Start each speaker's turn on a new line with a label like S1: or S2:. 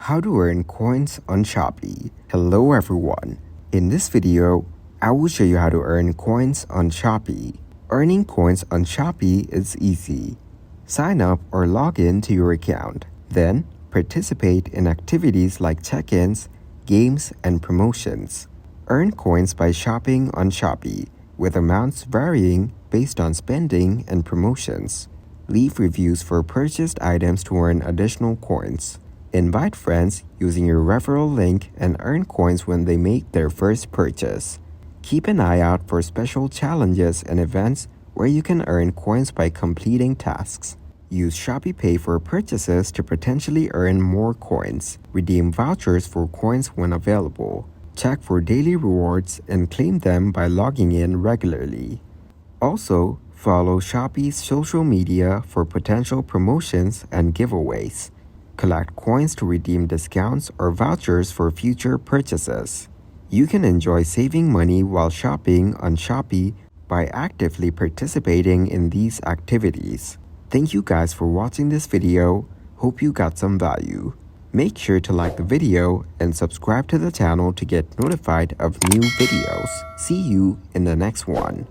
S1: How to earn coins on Shopee. Hello everyone. In this video, I will show you how to earn coins on Shopee. Earning coins on Shopee is easy. Sign up or log in to your account. Then, participate in activities like check-ins, games, and promotions. Earn coins by shopping on Shopee, with amounts varying based on spending and promotions. Leave reviews for purchased items to earn additional coins. Invite friends using your referral link and earn coins when they make their first purchase. Keep an eye out for special challenges and events where you can earn coins by completing tasks. Use Shopee Pay for purchases to potentially earn more coins. Redeem vouchers for coins when available. Check for daily rewards and claim them by logging in regularly. Also, follow Shopee's social media for potential promotions and giveaways. Collect coins to redeem discounts or vouchers for future purchases. You can enjoy saving money while shopping on Shopee by actively participating in these activities. Thank you guys for watching this video. Hope you got some value. Make sure to like the video and subscribe to the channel to get notified of new videos. See you in the next one.